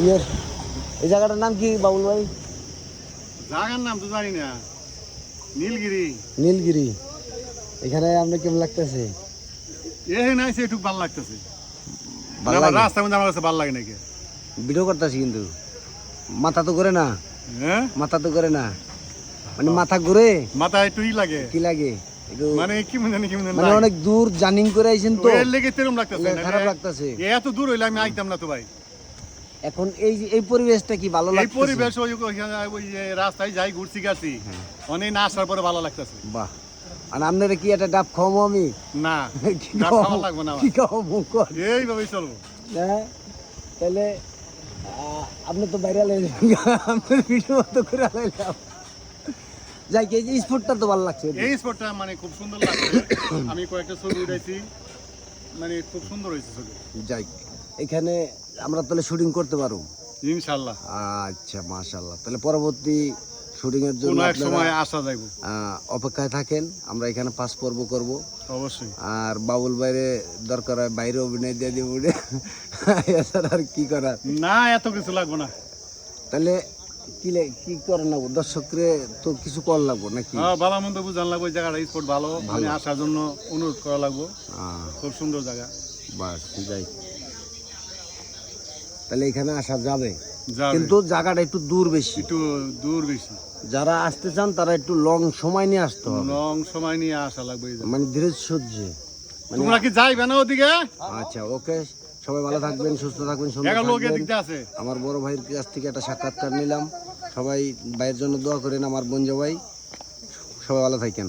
ইয়ের এই জায়গাটার নাম কি বাবুল ভাই? জায়গার নাম তো জানি না, নীলগিরি। নীলগিরি। এখানে আপনার কেমন লাগতেছে? এখানে আছে একটু ভালো লাগতেছে। ভালো লাগে? রাস্তার মধ্যে আমার কাছে ভালো লাগে নাকি? ভিডিও করতেছি কিন্তু মাথা তো ঘুরে না, হ্যাঁ, মাথা তো ঘুরে না, মানে মাথা ঘুরে মাথা একটু লাগে। কি লাগে একটু, মানে কি মনে জানি কি মনে মানে অনেক দূর জার্নিং করে আইছেন তো এর লেগে তেরম লাগতেছে। খারাপ লাগতেছে। এত দূর হইলে আমি আইতাম না তো ভাই। এখন এই যে এই পরিবেশটা কি ভালো এই লাগতেছে? পরিবেশ ওই যে রাস্তায় যাই ঘুরছি গেছি, অনেক না আসার পরে ভালো লাগতেছে। বাহ। আর আপনারা কি একটা ডাব খাওয়াবো আমি? না, কি ডাব খাওয়াবো? খাওয়া লাগবে না আমার। কি খাওয়াবো কর? এইভাবেই চলবো। হ্যাঁ, তাহলে আপনি তো বাইরে আপনার ভিডিও তো করে আলাইলাম। যাই কি, এই যে স্পোর্টটা তো ভালো লাগছে। এই স্পটটা মানে খুব সুন্দর লাগছে। আমি কয়েকটা ছবি উঠাইছি, মানে খুব সুন্দর হয়েছে ছবি। যাই, এখানে আমরা তাহলে শুটিং করতে পারবো ইনশাল্লাহ আচ্ছা, মাশাআল্লাহ। তাহলে পরবর্তী শুটিং এর জন্য কোনো এক আপনারা সময় আসা যাইব। অপেক্ষায় থাকেন। আমরা এখানে 5 পর্ব করব। অবশ্যই। আর বাবুল বাইরে দরকার হয় বাইরে অভিনয় দিয়ে দিব, এছাড়া আর কি করার। না, এত কিছু লাগবে না। তাহলে কি করেন লাগবো? দর্শকরে তো কিছু কর লাগবো নাকি? ভালো মন্দ বুঝান লাগবে, জায়গাটা স্পট ভালো, মানে আসার জন্য অনুরোধ করা লাগবে। খুব সুন্দর জায়গা। বাস যাই, তাহলে এখানে আসা যাবে, যাবে। কিন্তু জায়গাটা একটু দূর বেশি। একটু দূর বেশি। যারা আসতে চান তারা একটু লং সময় নিয়ে আসতে হবে, লং সময় নিয়ে আসা লাগবে এই জায়গায়। মানে ধীরে সহ্যে। মানে তোমরা কি যাইবে না ওদিকে? আচ্ছা, ওকে, সবাই ভালো থাকবেন, সুস্থ থাকবেন, সুন্দর এগারো লোক থাকবেন। এদিকে আছে। আমার বড় ভাইয়ের কাছ থেকে একটা সাক্ষাৎকার নিলাম। সবাই ভাইয়ের জন্য দোয়া করেন, আমার বোনজা ভাই। সবাই ভালো থাকেন।